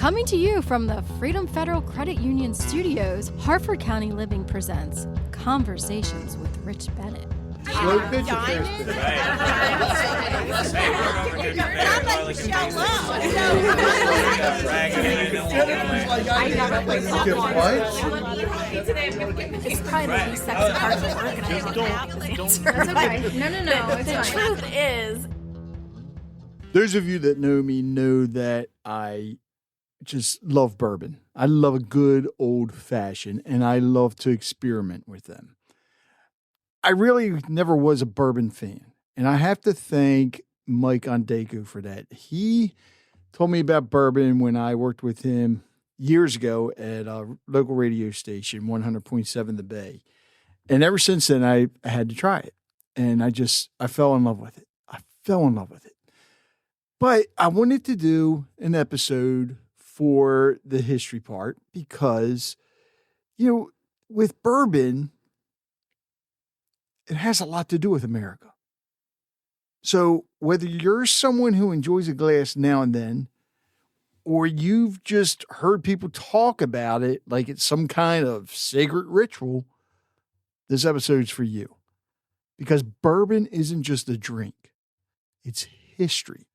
Coming to you from the Freedom Federal Credit Union Studios, Harford County Living presents Conversations with Rich Bennett. Slow pitch transfer. It's probably the least sexy part of the organizing. It's okay. No. The truth is, Those of you that know me know that I just love bourbon. I love a good old fashioned, and I love to experiment with them. I really never was a bourbon fan, and I have to thank Mike Ondeco for that. He told me about bourbon when I worked with him years ago at a local radio station, 100.7 The Bay. And ever since then, I had to try it, and I fell in love with it. But I wanted to do an episode for the history part because, with bourbon, it has a lot to do with America. So whether you're someone who enjoys a glass now and then, or you've just heard people talk about it like it's some kind of sacred ritual, this episode's for you. Because bourbon isn't just a drink. It's history.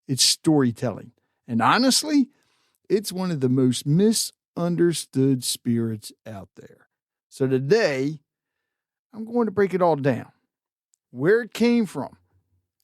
It's storytelling. And honestly, it's one of the most misunderstood spirits out there. So today, I'm going to break it all down. Where it came from,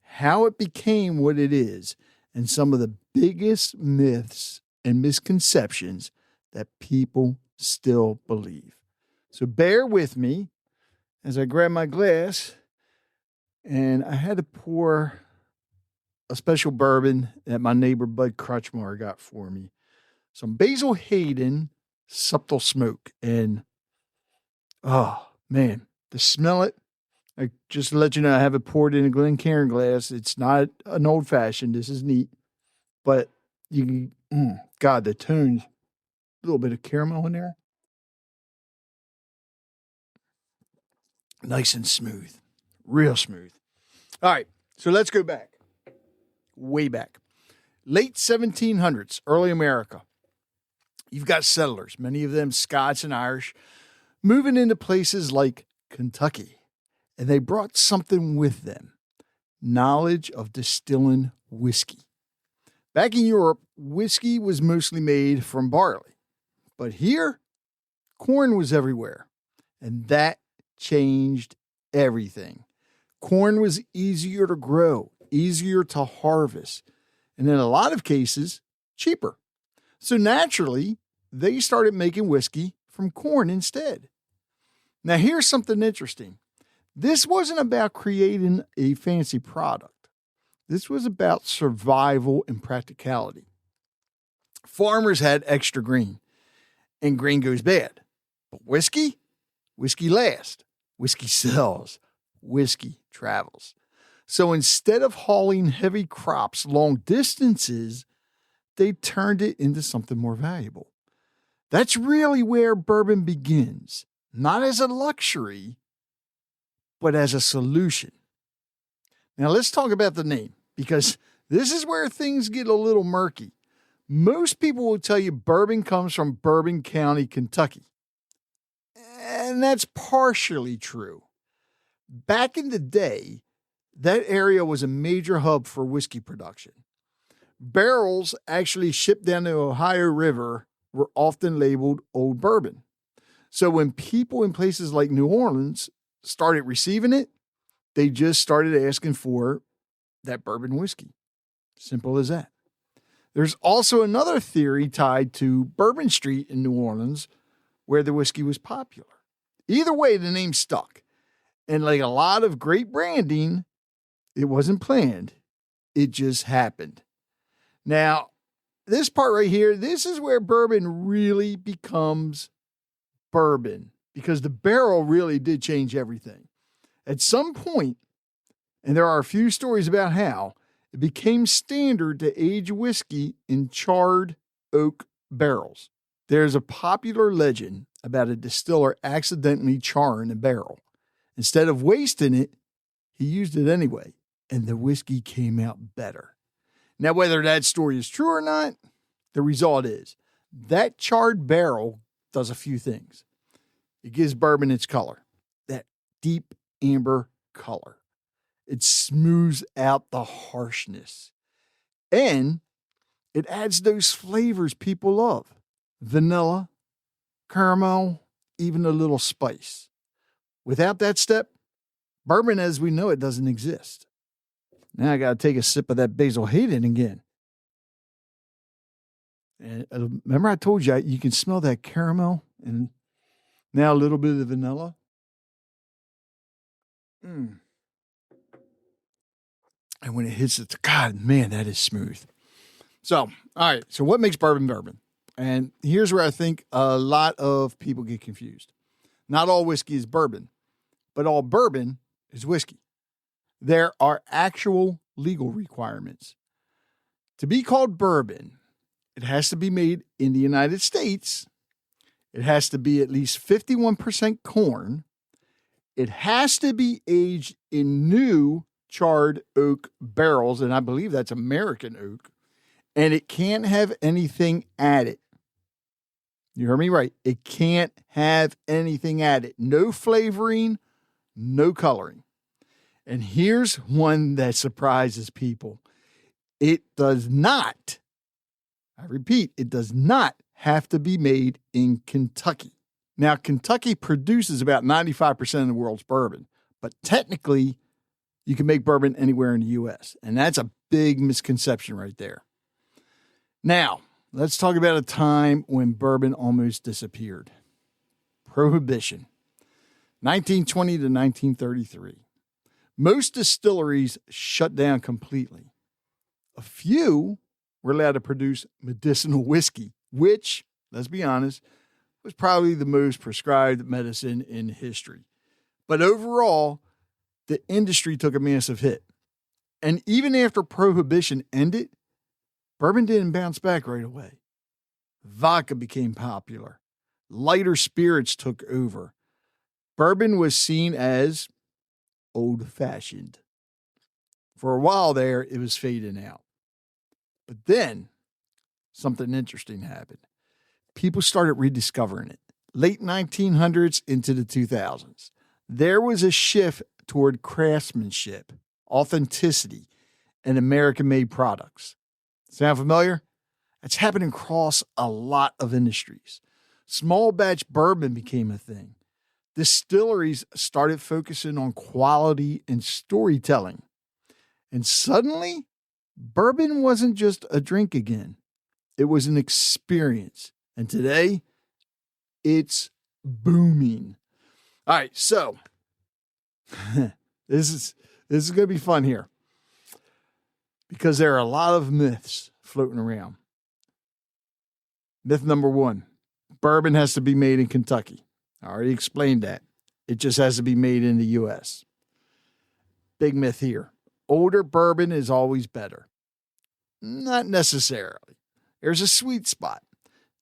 how it became what it is, and some of the biggest myths and misconceptions that people still believe. So bear with me as I grab my glass, and I had to pour a special bourbon that my neighbor Bud Crutchmar got for me. Some Basil Hayden Subtle Smoke. And, oh, man, to smell it, I just to let you know, I have it poured in a Glencairn glass. It's not an old-fashioned. This is neat. But you can, God, the tones, a little bit of caramel in there. Nice and smooth. Real smooth. All right, so let's go back. Way back. Late 1700s, early America. You've got settlers, many of them Scots and Irish, moving into places like Kentucky. And they brought something with them, knowledge of distilling whiskey. Back in Europe, whiskey was mostly made from barley. But here, corn was everywhere. And that changed everything. Corn was easier to grow, easier to harvest, and in a lot of cases, cheaper. So naturally, they started making whiskey from corn instead. Now, here's something interesting. This wasn't about creating a fancy product. This was about survival and practicality. Farmers had extra grain, and grain goes bad. But whiskey lasts. Whiskey sells. Whiskey travels. So instead of hauling heavy crops long distances, they turned it into something more valuable. That's really where bourbon begins, not as a luxury, but as a solution. Now let's talk about the name, because this is where things get a little murky. Most people will tell you bourbon comes from Bourbon County, Kentucky. And that's partially true. Back in the day, that area was a major hub for whiskey production. Barrels actually shipped down the Ohio River were often labeled Old Bourbon. So when people in places like New Orleans started receiving it, they just started asking for that bourbon whiskey. Simple as that. There's also another theory tied to Bourbon Street in New Orleans where the whiskey was popular. Either way, the name stuck. And like a lot of great branding, it wasn't planned. It just happened. Now, this part right here, this is where bourbon really becomes bourbon, because the barrel really did change everything. At some point, and there are a few stories about how, it became standard to age whiskey in charred oak barrels. There's a popular legend about a distiller accidentally charring a barrel. Instead of wasting it, he used it anyway, and the whiskey came out better. Now, whether that story is true or not, The result is that charred barrel does a few things. It gives bourbon its color, that deep amber color. It smooths out the harshness. And it adds those flavors people love. Vanilla, caramel, even a little spice. Without that step, bourbon as we know it doesn't exist. Now I got to take a sip of that Basil Hayden again. And remember I told you you can smell that caramel and now a little bit of the vanilla. And when it hits it, God, man, that is smooth. So, all right. So what makes bourbon bourbon? And here's where I think a lot of people get confused. Not all whiskey is bourbon, but all bourbon is whiskey. There are actual legal requirements. To be called bourbon, it has to be made in the United States. It has to be at least 51% corn. It has to be aged in new charred oak barrels, and I believe that's American oak. And it can't have anything added. You heard me right. It can't have anything added. No flavoring, no coloring. And here's one that surprises people. It does not, I repeat, it does not have to be made in Kentucky. Now, Kentucky produces about 95% of the world's bourbon, but technically, you can make bourbon anywhere in the U.S., and that's a big misconception right there. Now, let's talk about a time when bourbon almost disappeared. Prohibition, 1920 to 1933. Most distilleries shut down completely. A few were allowed to produce medicinal whiskey, which, let's be honest, was probably the most prescribed medicine in history. But overall, the industry took a massive hit. And even after Prohibition ended, bourbon didn't bounce back right away. Vodka became popular. Lighter spirits took over. Bourbon was seen as old-fashioned. For a while there, it was fading out. But then, something interesting happened. People started rediscovering it. Late 1900s into the 2000s. There was a shift toward craftsmanship, authenticity, and American-made products. Sound familiar? It's happening across a lot of industries. Small batch bourbon became a thing. Distilleries started focusing on quality and storytelling. And suddenly, bourbon wasn't just a drink again. It was an experience. And today, it's booming. All right, so this is going to be fun here because there are a lot of myths floating around. Myth number one, bourbon has to be made in Kentucky. I already explained that. It just has to be made in the U.S. Big myth here. Older bourbon is always better. Not necessarily. There's a sweet spot.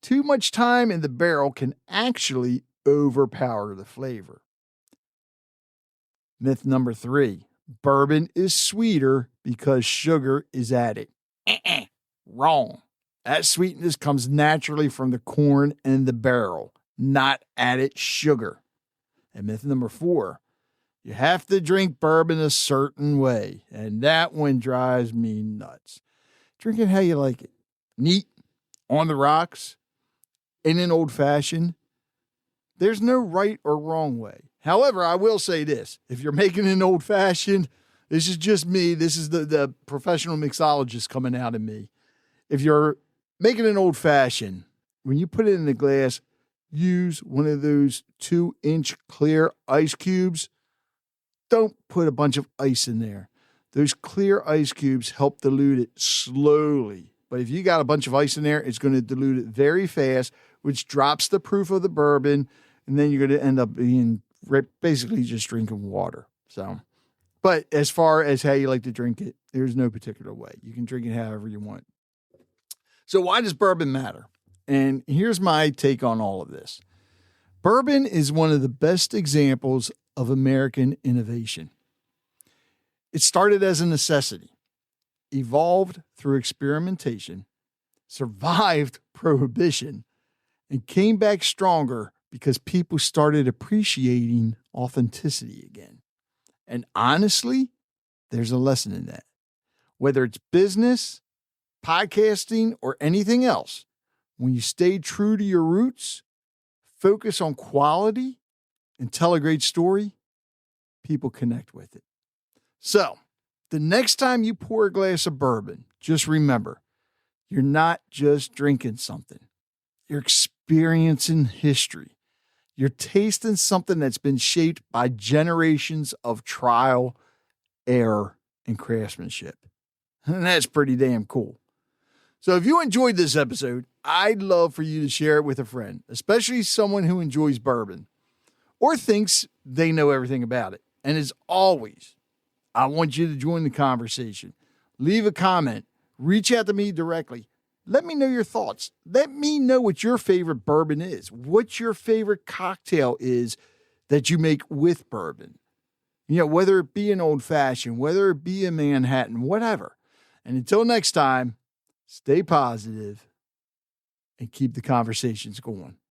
Too much time in the barrel can actually overpower the flavor. Myth number three, bourbon is sweeter because sugar is added. Wrong. That sweetness comes naturally from the corn and the barrel, not added sugar. And myth number four, you have to drink bourbon a certain way, and that one drives me nuts. Drink it how you like it. Neat, on the rocks, in an old-fashioned. There's no right or wrong way. However, I will say this. If you're making an old-fashioned, this is just me. This is the professional mixologist coming out of me. If you're making an old-fashioned, when you put it in the glass, use one of those 2-inch clear ice cubes. Don't put a bunch of ice in there. Those clear ice cubes help dilute it slowly. But if you got a bunch of ice in there, it's going to dilute it very fast, which drops the proof of the bourbon, and then you're going to end up being basically just drinking water. So, but as far as how you like to drink it, there's no particular way. You can drink it however you want. So why does bourbon matter? And here's my take on all of this. Bourbon is one of the best examples of American innovation. It started as a necessity, evolved through experimentation, survived Prohibition, and came back stronger because people started appreciating authenticity again. And honestly, there's a lesson in that. Whether it's business, podcasting, or anything else, when you stay true to your roots, focus on quality, and tell a great story, people connect with it. So, the next time you pour a glass of bourbon, just remember, you're not just drinking something. You're experiencing history. You're tasting something that's been shaped by generations of trial, error, and craftsmanship. And that's pretty damn cool. So if you enjoyed this episode, I'd love for you to share it with a friend, especially someone who enjoys bourbon or thinks they know everything about it. And as always, I want you to join the conversation. Leave a comment. Reach out to me directly. Let me know your thoughts. Let me know what your favorite bourbon is, what your favorite cocktail is that you make with bourbon. You know, whether it be an old fashioned, whether it be a Manhattan, whatever. And until next time, stay positive and keep the conversations going.